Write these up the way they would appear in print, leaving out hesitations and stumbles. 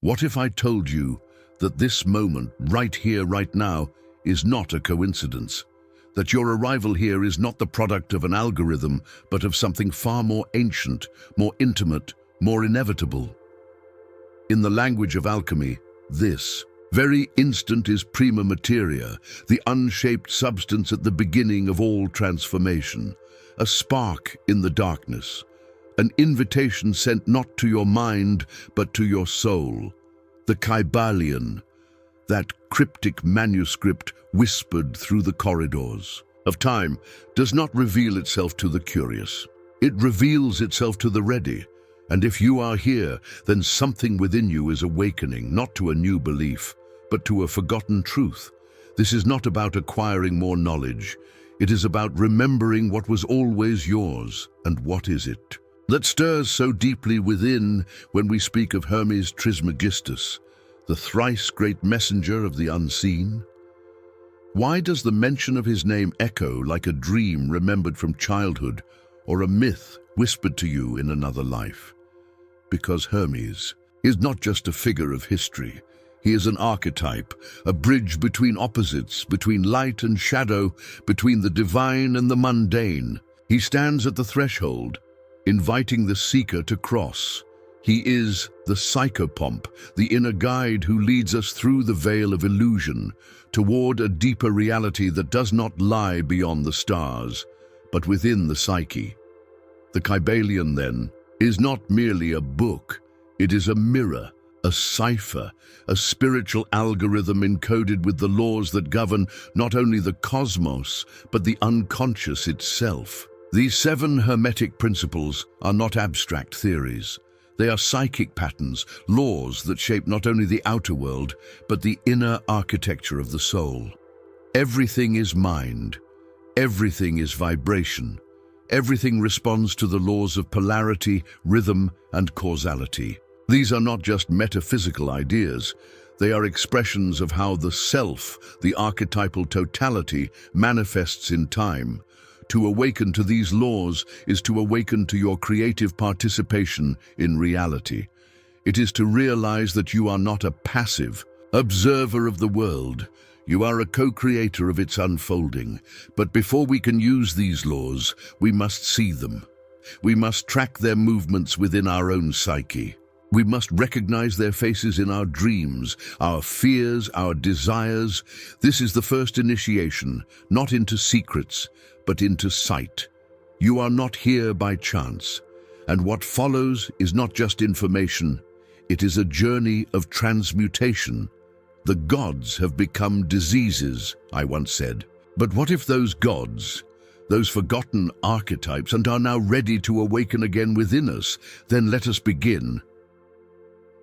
What if I told you that this moment, right here, right now, is not a coincidence? That your arrival here is not the product of an algorithm, but of something far more ancient, more intimate, more inevitable? In the language of alchemy, this very instant is prima materia, the unshaped substance at the beginning of all transformation, a spark in the darkness, an invitation sent not to your mind, but to your soul. The Kybalion, that cryptic manuscript whispered through the corridors of time, does not reveal itself to the curious. It reveals itself to the ready. And if you are here, then something within you is awakening, not to a new belief, but to a forgotten truth. This is not about acquiring more knowledge. It is about remembering what was always yours. And what is it that stirs so deeply within when we speak of Hermes Trismegistus, the thrice great messenger of the unseen? Why does the mention of his name echo like a dream remembered from childhood or a myth whispered to you in another life? Because Hermes is not just a figure of history. He is an archetype, a bridge between opposites, between light and shadow, between the divine and the mundane. He stands at the threshold, inviting the seeker to cross. He is the psychopomp, the inner guide who leads us through the veil of illusion, toward a deeper reality that does not lie beyond the stars, but within the psyche. The Kybalion, then, is not merely a book. It is a mirror, a cipher, a spiritual algorithm encoded with the laws that govern not only the cosmos, but the unconscious itself. These 7 Hermetic principles are not abstract theories. They are psychic patterns, laws that shape not only the outer world, but the inner architecture of the soul. Everything is mind. Everything is vibration. Everything responds to the laws of polarity, rhythm, and causality. These are not just metaphysical ideas. They are expressions of how the self, the archetypal totality, manifests in time. To awaken to these laws is to awaken to your creative participation in reality. It is to realize that you are not a passive observer of the world. You are a co-creator of its unfolding. But before we can use these laws, we must see them. We must track their movements within our own psyche. We must recognize their faces in our dreams, our fears, our desires. This is the first initiation, not into secrets, but into sight. You are not here by chance. And what follows is not just information. It is a journey of transmutation. The gods have become diseases, I once said. But what if those gods, those forgotten archetypes, are now ready to awaken again within us? Then let us begin.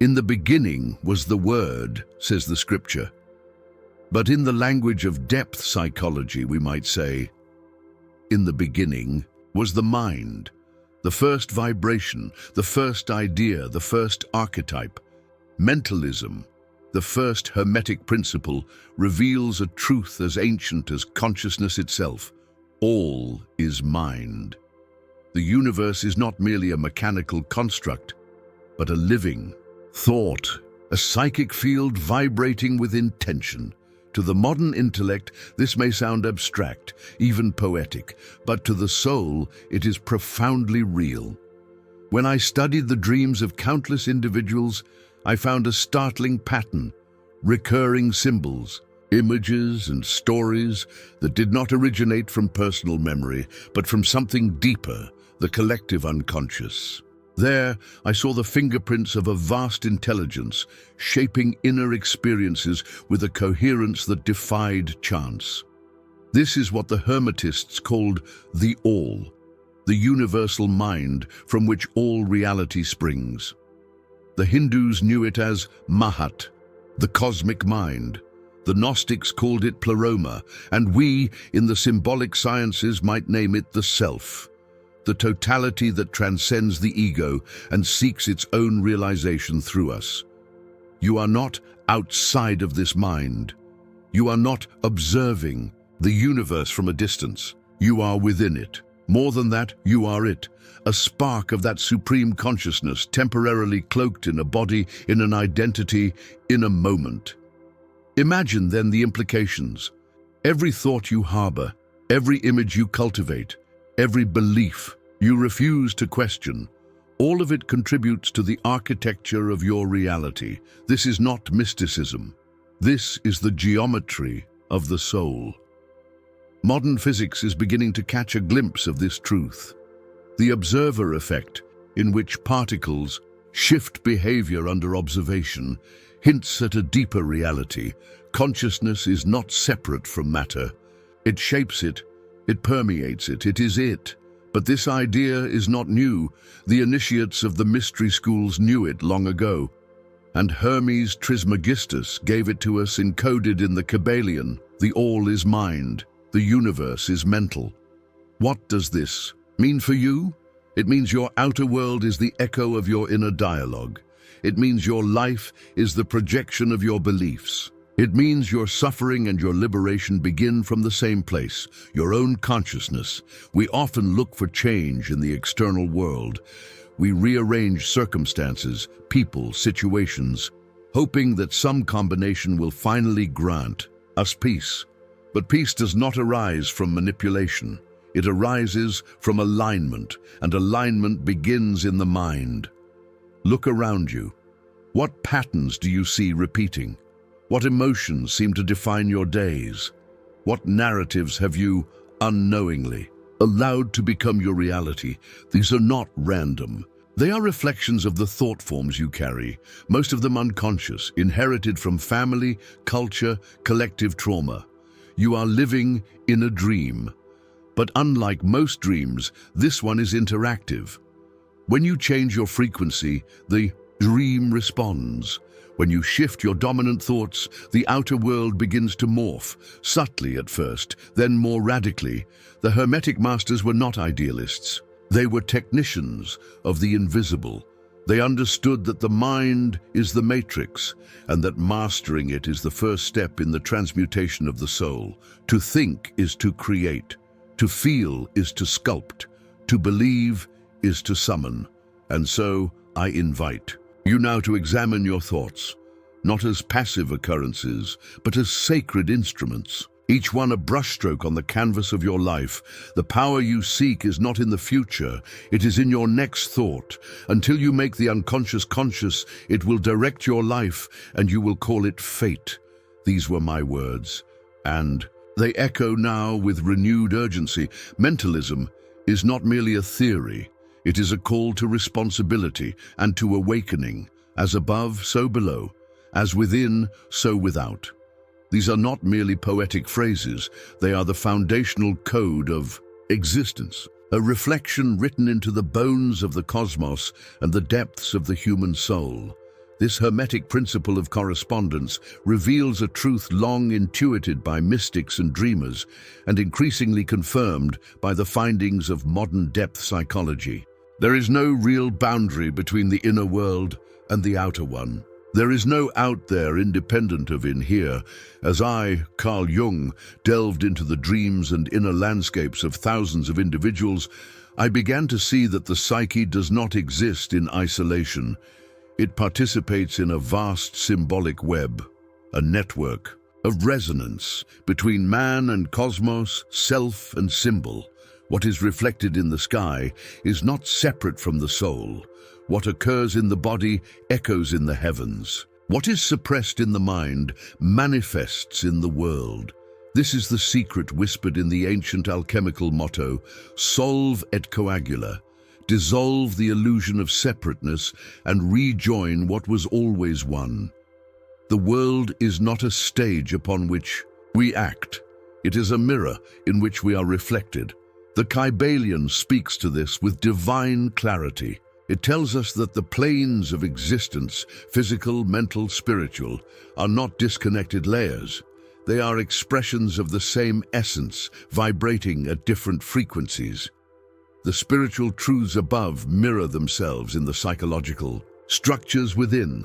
In the beginning was the Word, says the scripture. But in the language of depth psychology, we might say, in the beginning was the mind, the first vibration, the first idea, the first archetype. Mentalism, the first Hermetic principle, reveals a truth as ancient as consciousness itself. All is mind. The universe is not merely a mechanical construct, but a living thought, a psychic field vibrating with intention. To the modern intellect, this may sound abstract, even poetic, but to the soul, it is profoundly real. When I studied the dreams of countless individuals, I found a startling pattern, recurring symbols, images and stories that did not originate from personal memory, but from something deeper, the collective unconscious. There, I saw the fingerprints of a vast intelligence, shaping inner experiences with a coherence that defied chance. This is what the Hermetists called the All, the universal mind from which all reality springs. The Hindus knew it as Mahat, the cosmic mind. The Gnostics called it Pleroma, and we, in the symbolic sciences, might name it the Self, the totality that transcends the ego and seeks its own realization through us. You are not outside of this mind. You are not observing the universe from a distance. You are within it. More than that, you are it, a spark of that supreme consciousness, temporarily cloaked in a body, in an identity, in a moment. Imagine then the implications. Every thought you harbor, every image you cultivate, every belief you refuse to question, all of it contributes to the architecture of your reality. This is not mysticism. This is the geometry of the soul. Modern physics is beginning to catch a glimpse of this truth. The observer effect, in which particles shift behavior under observation, hints at a deeper reality. Consciousness is not separate from matter. It shapes it, it permeates it, it is it. But this idea is not new. The initiates of the mystery schools knew it long ago. And Hermes Trismegistus gave it to us encoded in the Kybalion. The all is mind, the universe is mental. What does this mean for you? It means your outer world is the echo of your inner dialogue. It means your life is the projection of your beliefs. It means your suffering and your liberation begin from the same place, your own consciousness. We often look for change in the external world. We rearrange circumstances, people, situations, hoping that some combination will finally grant us peace. But peace does not arise from manipulation. It arises from alignment, and alignment begins in the mind. Look around you. What patterns do you see repeating? What emotions seem to define your days? What narratives have you, unknowingly, allowed to become your reality? These are not random. They are reflections of the thought forms you carry, most of them unconscious, inherited from family, culture, collective trauma. You are living in a dream. But unlike most dreams, this one is interactive. When you change your frequency, the dream responds. When you shift your dominant thoughts, the outer world begins to morph, subtly at first, then more radically. The Hermetic masters were not idealists. They were technicians of the invisible. They understood that the mind is the matrix, and that mastering it is the first step in the transmutation of the soul. To think is to create. To feel is to sculpt. To believe is to summon. And so, I invite you now to examine your thoughts, not as passive occurrences, but as sacred instruments, each one a brushstroke on the canvas of your life. The power you seek is not in the future, it is in your next thought. Until you make the unconscious conscious, it will direct your life, and you will call it fate. These were my words, and they echo now with renewed urgency. Mentalism is not merely a theory. It is a call to responsibility and to awakening, as above, so below, as within, so without. These are not merely poetic phrases, they are the foundational code of existence, a reflection written into the bones of the cosmos and the depths of the human soul. This Hermetic principle of correspondence reveals a truth long intuited by mystics and dreamers, and increasingly confirmed by the findings of modern depth psychology. There is no real boundary between the inner world and the outer one. There is no out there independent of in here. As I, Carl Jung, delved into the dreams and inner landscapes of thousands of individuals, I began to see that the psyche does not exist in isolation. It participates in a vast symbolic web, a network of resonance between man and cosmos, self and symbol. What is reflected in the sky is not separate from the soul. What occurs in the body echoes in the heavens. What is suppressed in the mind manifests in the world. This is the secret whispered in the ancient alchemical motto, solve et coagula, dissolve the illusion of separateness and rejoin what was always one. The world is not a stage upon which we act. It is a mirror in which we are reflected. The Kybalion speaks to this with divine clarity. It tells us that the planes of existence, physical, mental, spiritual, are not disconnected layers. They are expressions of the same essence, vibrating at different frequencies. The spiritual truths above mirror themselves in the psychological structures within.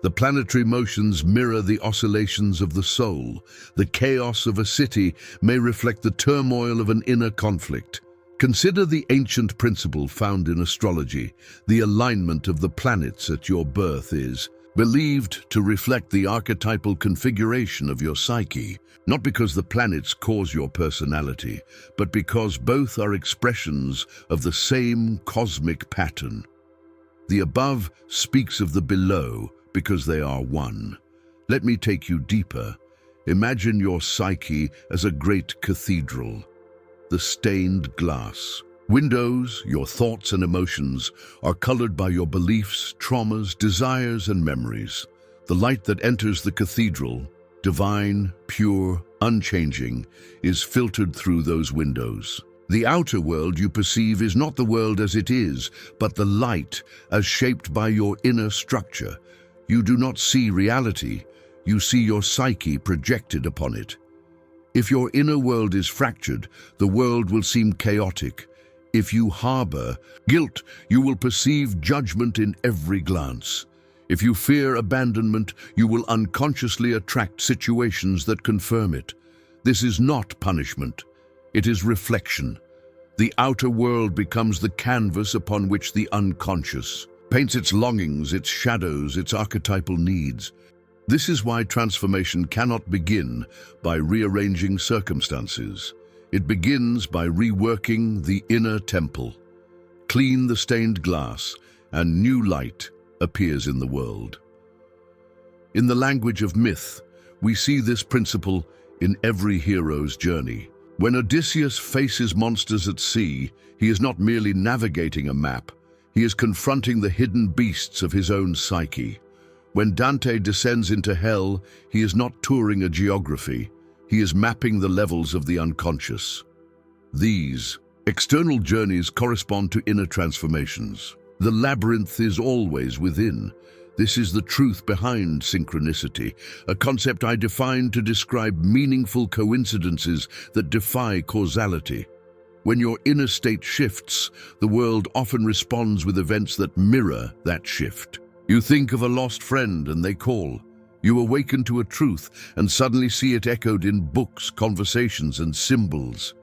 The planetary motions mirror the oscillations of the soul. The chaos of a city may reflect the turmoil of an inner conflict. Consider the ancient principle found in astrology. The alignment of the planets at your birth is believed to reflect the archetypal configuration of your psyche, not because the planets cause your personality, but because both are expressions of the same cosmic pattern. The above speaks of the below because they are one. Let me take you deeper. Imagine your psyche as a great cathedral. The stained glass. Windows, your thoughts and emotions, are colored by your beliefs, traumas, desires, and memories. The light that enters the cathedral, divine, pure, unchanging, is filtered through those windows. The outer world you perceive is not the world as it is, but the light as shaped by your inner structure. You do not see reality, you see your psyche projected upon it. If your inner world is fractured, the world will seem chaotic. If you harbor guilt, you will perceive judgment in every glance. If you fear abandonment, you will unconsciously attract situations that confirm it. This is not punishment. It is reflection. The outer world becomes the canvas upon which the unconscious paints its longings, its shadows, its archetypal needs. This is why transformation cannot begin by rearranging circumstances. It begins by reworking the inner temple. Clean the stained glass, and new light appears in the world. In the language of myth, we see this principle in every hero's journey. When Odysseus faces monsters at sea, he is not merely navigating a map, he is confronting the hidden beasts of his own psyche. When Dante descends into hell, he is not touring a geography, he is mapping the levels of the unconscious. These external journeys correspond to inner transformations. The labyrinth is always within. This is the truth behind synchronicity, a concept I define to describe meaningful coincidences that defy causality. When your inner state shifts, the world often responds with events that mirror that shift. You think of a lost friend and they call. You awaken to a truth and suddenly see it echoed in books, conversations, and symbols.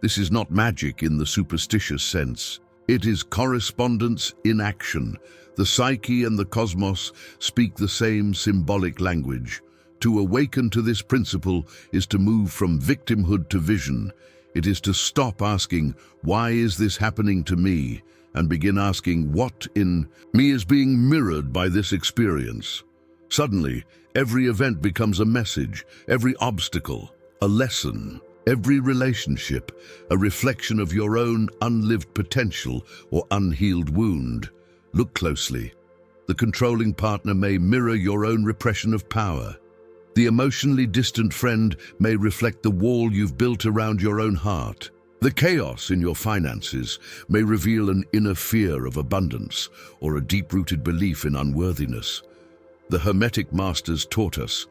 This is not magic in the superstitious sense. It is correspondence in action. The psyche and the cosmos speak the same symbolic language. To awaken to this principle is to move from victimhood to vision. It is to stop asking, "Why is this happening to me?" and begin asking, "What in me is being mirrored by this experience?" Suddenly, every event becomes a message, every obstacle, a lesson, every relationship, a reflection of your own unlived potential or unhealed wound. Look closely. The controlling partner may mirror your own repression of power. The emotionally distant friend may reflect the wall you've built around your own heart. The chaos in your finances may reveal an inner fear of abundance or a deep-rooted belief in unworthiness. The Hermetic masters taught us,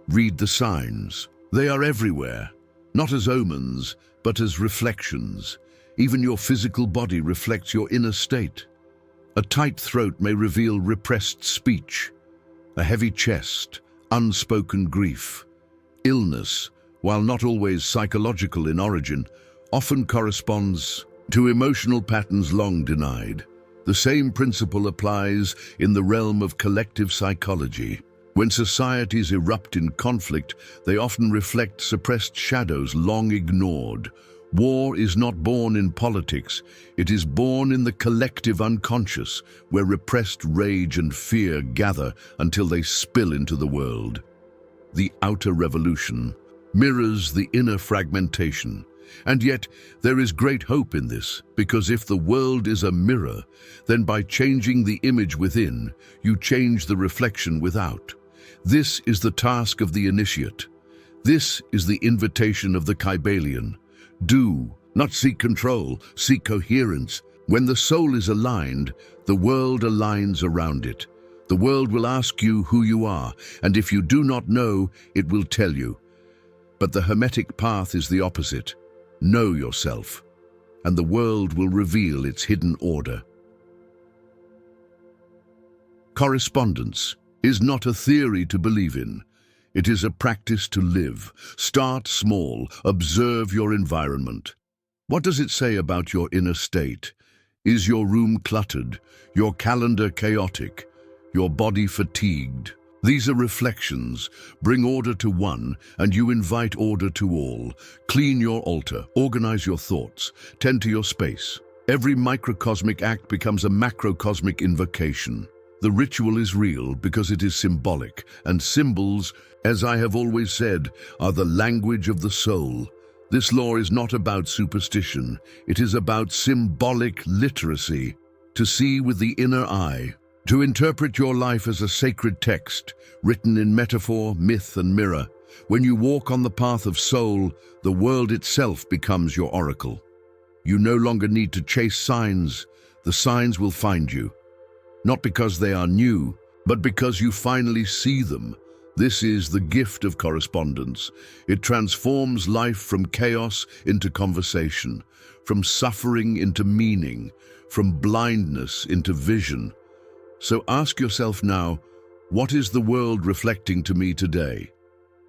read the signs. They are everywhere, not as omens, but as reflections. Even your physical body reflects your inner state. A tight throat may reveal repressed speech, a heavy chest, unspoken grief. Illness, while not always psychological in origin, often corresponds to emotional patterns long denied. The same principle applies in the realm of collective psychology. When societies erupt in conflict, they often reflect suppressed shadows long ignored. War is not born in politics, it is born in the collective unconscious, where repressed rage and fear gather until they spill into the world. The outer revolution mirrors the inner fragmentation. And yet, there is great hope in this, because if the world is a mirror, then by changing the image within, you change the reflection without. This is the task of the initiate. This is the invitation of the Kybalion. Do not seek control, seek coherence. When the soul is aligned, the world aligns around it. The world will ask you who you are, and if you do not know, it will tell you. But the Hermetic path is the opposite. Know yourself, and the world will reveal its hidden order. Correspondence is not a theory to believe in. It is a practice to live. Start small, observe your environment. What does it say about your inner state? Is your room cluttered, your calendar chaotic, your body fatigued? These are reflections. Bring order to one, and you invite order to all. Clean your altar, organize your thoughts, tend to your space. Every microcosmic act becomes a macrocosmic invocation. The ritual is real because it is symbolic, and symbols, as I have always said, are the language of the soul. This law is not about superstition. It is about symbolic literacy, to see with the inner eye, to interpret your life as a sacred text, written in metaphor, myth, and mirror. When you walk on the path of soul, the world itself becomes your oracle. You no longer need to chase signs. The signs will find you. Not because they are new, but because you finally see them. This is the gift of correspondence. It transforms life from chaos into conversation, from suffering into meaning, from blindness into vision. So ask yourself now, what is the world reflecting to me today?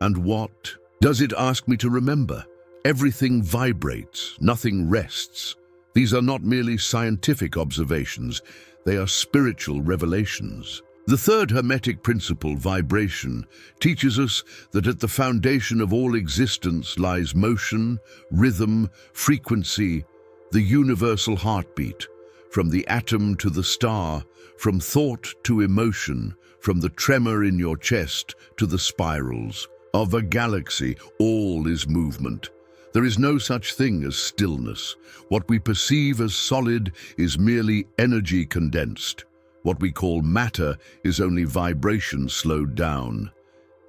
And what does it ask me to remember? Everything vibrates, nothing rests. These are not merely scientific observations, they are spiritual revelations. The third Hermetic principle, vibration, teaches us that at the foundation of all existence lies motion, rhythm, frequency, the universal heartbeat. From the atom to the star, from thought to emotion, from the tremor in your chest to the spirals of a galaxy, all is movement. There is no such thing as stillness. What we perceive as solid is merely energy condensed. What we call matter is only vibration slowed down.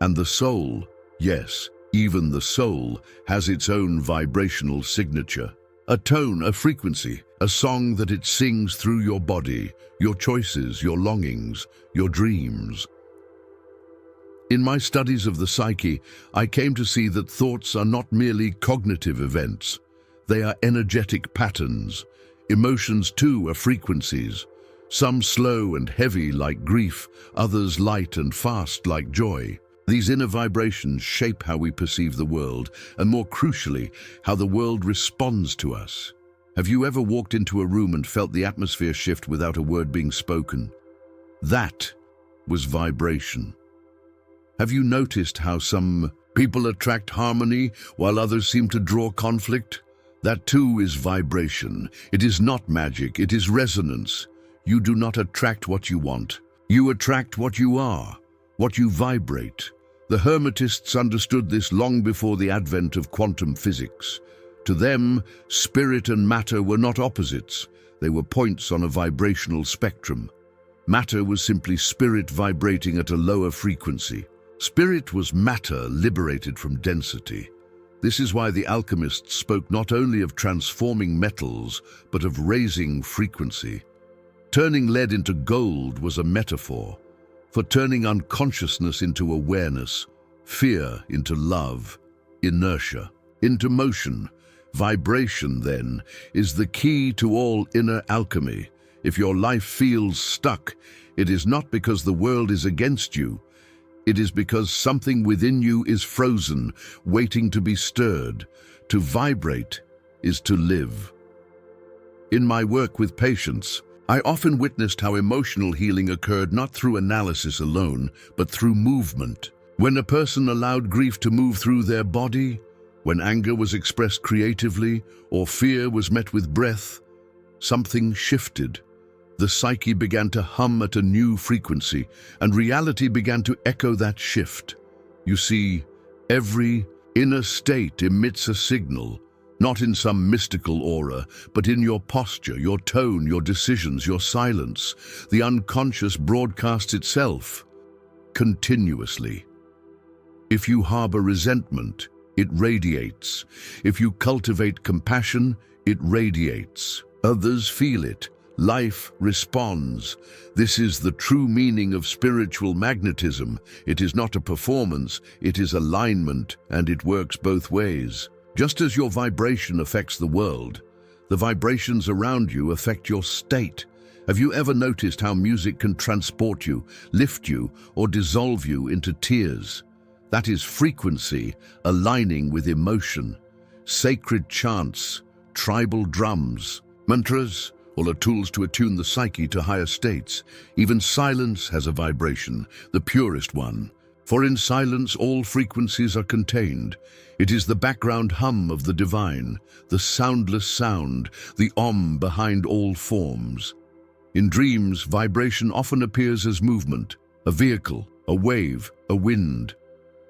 And the soul, yes, even the soul, has its own vibrational signature. A tone, a frequency, a song that it sings through your body, your choices, your longings, your dreams. In my studies of the psyche, I came to see that thoughts are not merely cognitive events. They are energetic patterns. Emotions, too, are frequencies. Some slow and heavy like grief, others light and fast like joy. These inner vibrations shape how we perceive the world, and more crucially, how the world responds to us. Have you ever walked into a room and felt the atmosphere shift without a word being spoken? That was vibration. Have you noticed how some people attract harmony while others seem to draw conflict? That too is vibration. It is not magic, it is resonance. You do not attract what you want. You attract what you are, what you vibrate. The Hermetists understood this long before the advent of quantum physics. To them, spirit and matter were not opposites. They were points on a vibrational spectrum. Matter was simply spirit vibrating at a lower frequency. Spirit was matter liberated from density. This is why the alchemists spoke not only of transforming metals, but of raising frequency. Turning lead into gold was a metaphor for turning unconsciousness into awareness, fear into love, inertia into motion. Vibration, then, is the key to all inner alchemy. If your life feels stuck, it is not because the world is against you. It is because something within you is frozen, waiting to be stirred. To vibrate is to live. In my work with patients, I often witnessed how emotional healing occurred not through analysis alone, but through movement. When a person allowed grief to move through their body, when anger was expressed creatively, or fear was met with breath, something shifted. The psyche began to hum at a new frequency, and reality began to echo that shift. You see, every inner state emits a signal, not in some mystical aura, but in your posture, your tone, your decisions, your silence. The unconscious broadcasts itself continuously. If you harbor resentment, it radiates. If you cultivate compassion, it radiates. Others feel it. Life responds. This is the true meaning of spiritual magnetism. It is not a performance, it is alignment, and it works both ways. Just as your vibration affects the world, the vibrations around you affect your state. Have you ever noticed how music can transport you, lift you, or dissolve you into tears? That is frequency aligning with emotion. Sacred chants, tribal drums. Mantras, all are tools to attune the psyche to higher states. Even silence has a vibration, the purest one. For in silence all frequencies are contained. It is the background hum of the divine, the soundless sound, the Om behind all forms. In dreams, vibration often appears as movement, a vehicle, a wave, a wind.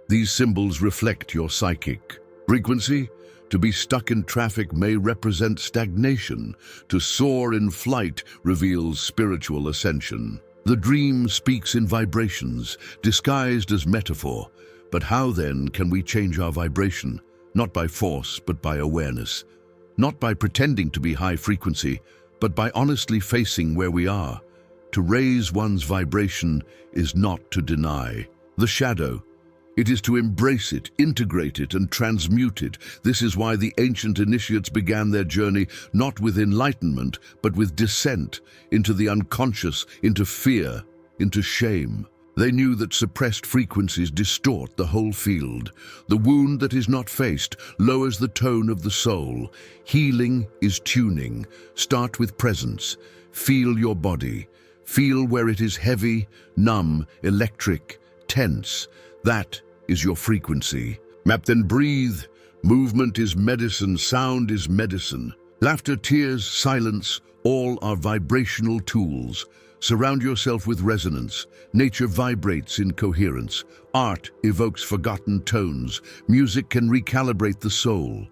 These symbols reflect your psychic frequency. To be stuck in traffic may represent stagnation. To soar in flight reveals spiritual ascension. The dream speaks in vibrations, disguised as metaphor. But how then can we change our vibration? Not by force, but by awareness. Not by pretending to be high frequency, but by honestly facing where we are. To raise one's vibration is not to deny the shadow. It is to embrace it, integrate it, and transmute it. This is why the ancient initiates began their journey not with enlightenment, but with descent into the unconscious, into fear, into shame. They knew that suppressed frequencies distort the whole field. The wound that is not faced lowers the tone of the soul. Healing is tuning. Start with presence. Feel your body. Feel where it is heavy, numb, electric, tense. That is your frequency. Map, then breathe. Movement is medicine, sound is medicine. Laughter, tears, silence, all are vibrational tools. Surround yourself with resonance. Nature vibrates in coherence. Art evokes forgotten tones. Music can recalibrate the soul.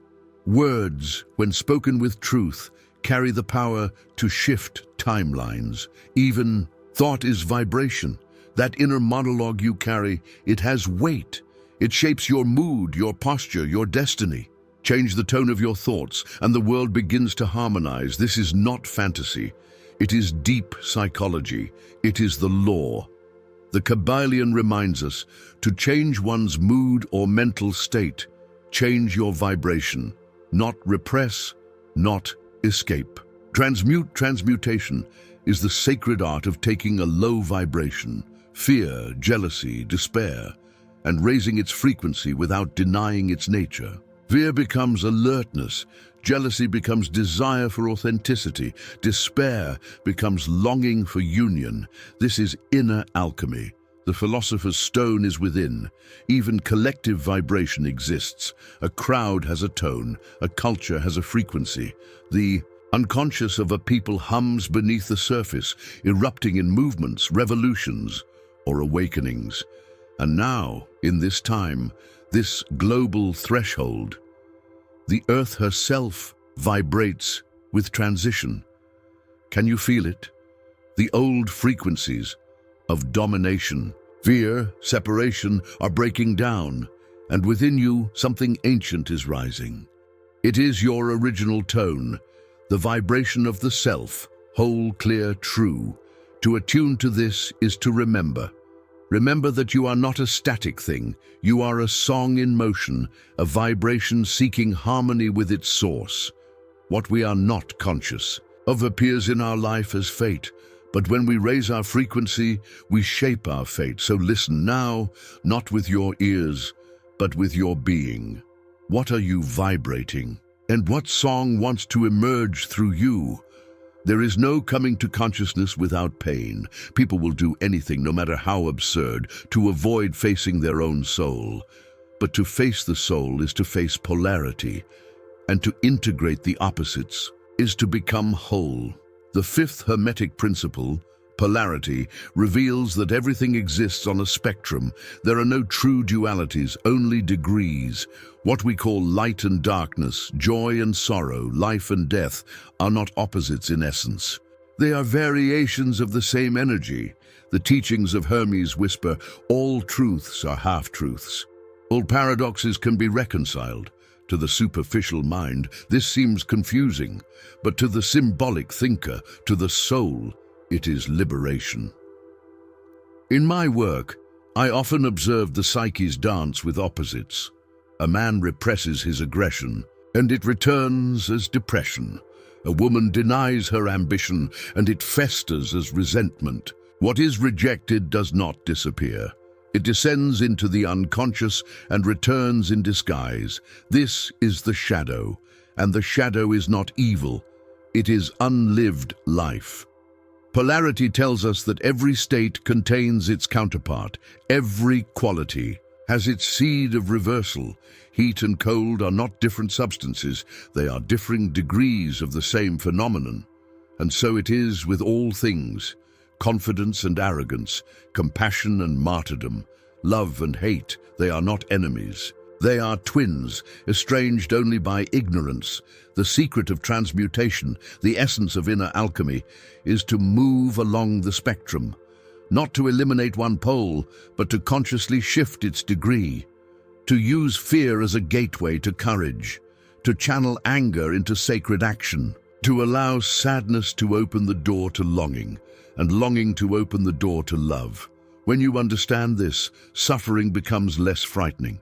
Words, when spoken with truth, carry the power to shift timelines. Even thought is vibration. That inner monologue you carry, it has weight. It shapes your mood, your posture, your destiny. Change the tone of your thoughts, and the world begins to harmonize. This is not fantasy. It is deep psychology. It is the law. The Kybalion reminds us to change one's mood or mental state. Change your vibration. Not repress, not escape. Transmutation is the sacred art of taking a low vibration, fear, jealousy, despair, and raising its frequency without denying its nature. Fear becomes alertness, jealousy becomes desire for authenticity, despair becomes longing for union. This is inner alchemy. The philosopher's stone is within. Even collective vibration exists. A crowd has a tone, a culture has a frequency. The unconscious of a people hums beneath the surface, erupting in movements, revolutions, or awakenings. And now, in this time, this global threshold, the earth herself vibrates with transition. Can you feel it? The old frequencies of domination, fear, separation are breaking down, and within you something ancient is rising. It is your original tone, the vibration of the self, whole, clear, true. To attune to this is to remember. Remember that you are not a static thing. You are a song in motion, a vibration seeking harmony with its source. What we are not conscious of appears in our life as fate, but when we raise our frequency, we shape our fate. So listen now, not with your ears, but with your being. What are you vibrating? And what song wants to emerge through you? There is no coming to consciousness without pain. People will do anything, no matter how absurd, to avoid facing their own soul. But to face the soul is to face polarity, and to integrate the opposites is to become whole. The fifth Hermetic principle, polarity, reveals that everything exists on a spectrum. There are no true dualities, only degrees. What we call light and darkness, joy and sorrow, life and death are not opposites in essence. They are variations of the same energy. The teachings of Hermes whisper, all truths are half-truths. All paradoxes can be reconciled. To the superficial mind, this seems confusing, but to the symbolic thinker, to the soul, it is liberation. In my work, I often observe the psyche's dance with opposites. A man represses his aggression, and it returns as depression. A woman denies her ambition, and it festers as resentment. What is rejected does not disappear. It descends into the unconscious and returns in disguise. This is the shadow, and the shadow is not evil. It is unlived life. Polarity tells us that every state contains its counterpart. Every quality has its seed of reversal. Heat and cold are not different substances. They are differing degrees of the same phenomenon. And so it is with all things. Confidence and arrogance, compassion and martyrdom, love and hate, they are not enemies. They are twins, estranged only by ignorance. The secret of transmutation, the essence of inner alchemy, is to move along the spectrum, not to eliminate one pole, but to consciously shift its degree, to use fear as a gateway to courage, to channel anger into sacred action, to allow sadness to open the door to longing, and longing to open the door to love. When you understand this, suffering becomes less frightening,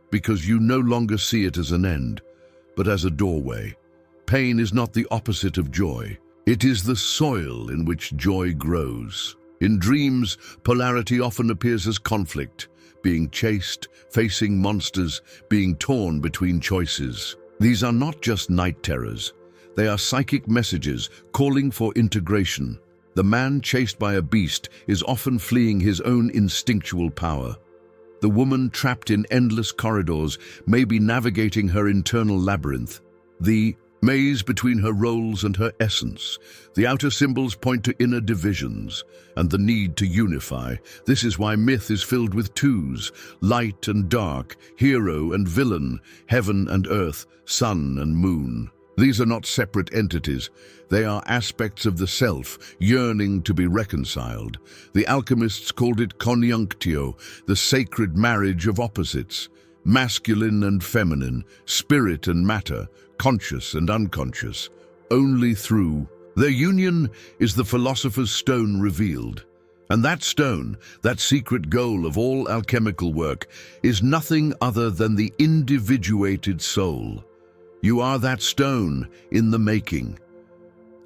because you no longer see it as an end, but as a doorway. Pain is not the opposite of joy. It is the soil in which joy grows. In dreams, polarity often appears as conflict, being chased, facing monsters, being torn between choices. These are not just night terrors. They are psychic messages calling for integration. The man chased by a beast is often fleeing his own instinctual power. The woman trapped in endless corridors may be navigating her internal labyrinth, the maze between her roles and her essence. The outer symbols point to inner divisions and the need to unify. This is why myth is filled with twos, light and dark, hero and villain, heaven and earth, sun and moon. These are not separate entities. They are aspects of the self, yearning to be reconciled. The alchemists called it conjunctio, the sacred marriage of opposites, masculine and feminine, spirit and matter, conscious and unconscious. Only through their union is the philosopher's stone revealed. And that stone, that secret goal of all alchemical work, is nothing other than the individuated soul. You are that stone in the making.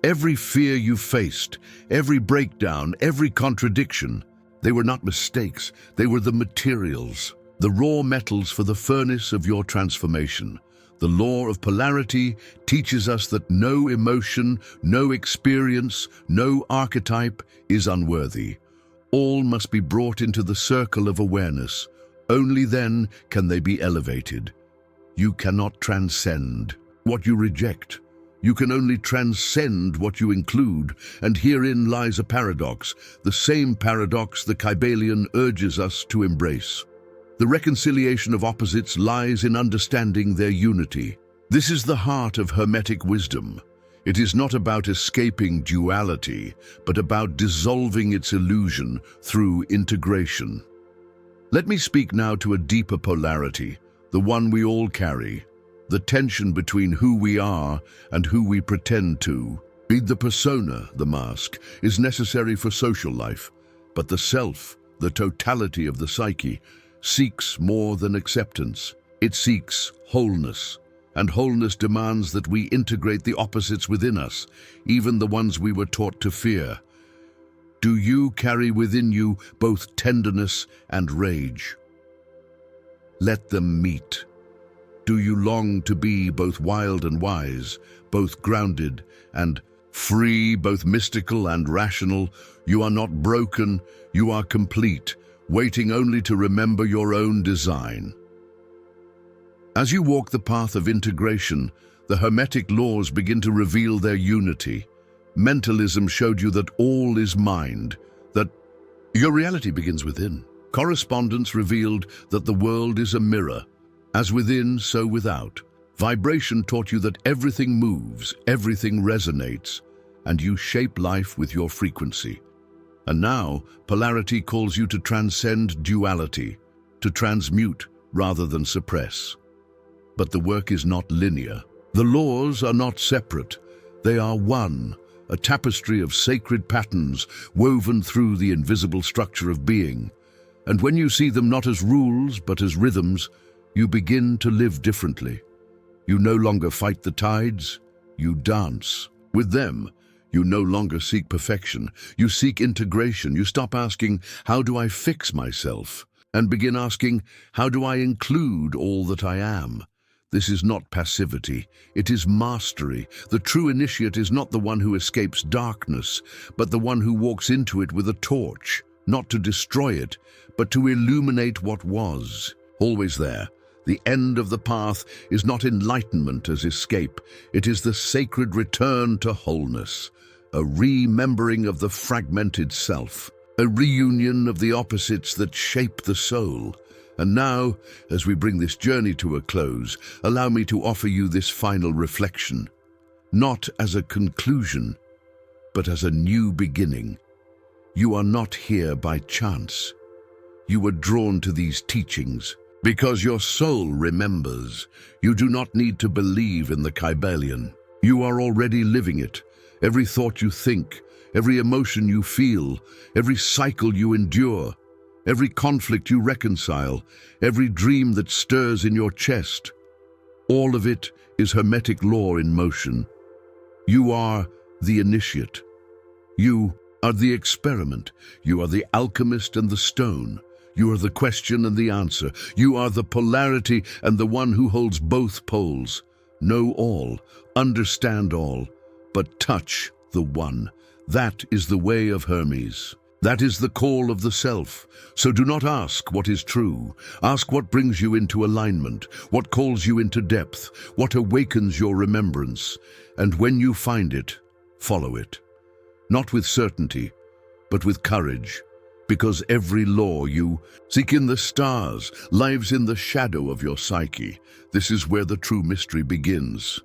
Every fear you faced, every breakdown, every contradiction, they were not mistakes, they were the materials, the raw metals for the furnace of your transformation. The law of polarity teaches us that no emotion, no experience, no archetype is unworthy. All must be brought into the circle of awareness. Only then can they be elevated. You cannot transcend what you reject. You can only transcend what you include, and herein lies a paradox, the same paradox the Kybalion urges us to embrace. The reconciliation of opposites lies in understanding their unity. This is the heart of Hermetic wisdom. It is not about escaping duality, but about dissolving its illusion through integration. Let me speak now to a deeper polarity, the one we all carry, the tension between who we are and who we pretend to be. The persona, the mask, is necessary for social life, but the self, the totality of the psyche, seeks more than acceptance. It seeks wholeness, and wholeness demands that we integrate the opposites within us, even the ones we were taught to fear. Do you carry within you both tenderness and rage? Let them meet. Do you long to be both wild and wise, both grounded and free, both mystical and rational? You are not broken, you are complete, waiting only to remember your own design. As you walk the path of integration, the Hermetic laws begin to reveal their unity. Mentalism showed you that all is mind, that your reality begins within. Correspondence revealed that the world is a mirror. As within, so without. Vibration taught you that everything moves, everything resonates, and you shape life with your frequency. And now, polarity calls you to transcend duality, to transmute rather than suppress. But the work is not linear. The laws are not separate. They are one, a tapestry of sacred patterns woven through the invisible structure of being. And when you see them not as rules, but as rhythms, you begin to live differently. You no longer fight the tides, you dance with them. You no longer seek perfection, you seek integration. You stop asking, how do I fix myself? And begin asking, how do I include all that I am? This is not passivity, it is mastery. The true initiate is not the one who escapes darkness, but the one who walks into it with a torch, not to destroy it, but to illuminate what was. Always there. The end of the path is not enlightenment as escape, it is the sacred return to wholeness, a remembering of the fragmented self, a reunion of the opposites that shape the soul. And now, as we bring this journey to a close, allow me to offer you this final reflection, not as a conclusion, but as a new beginning. You are not here by chance. You were drawn to these teachings because your soul remembers. You do not need to believe in the Kybalion. You are already living it. Every thought you think, every emotion you feel, every cycle you endure, every conflict you reconcile, every dream that stirs in your chest, all of it is Hermetic law in motion. You are the initiate. You are the experiment. You are the alchemist and the stone. You are the question and the answer. You are the polarity and the one who holds both poles. Know all, understand all, but touch the one. That is the way of Hermes. That is the call of the self. So do not ask what is true. Ask what brings you into alignment, what calls you into depth, what awakens your remembrance. And when you find it, follow it. Not with certainty, but with courage. Because every law you seek in the stars lives in the shadow of your psyche. This is where the true mystery begins.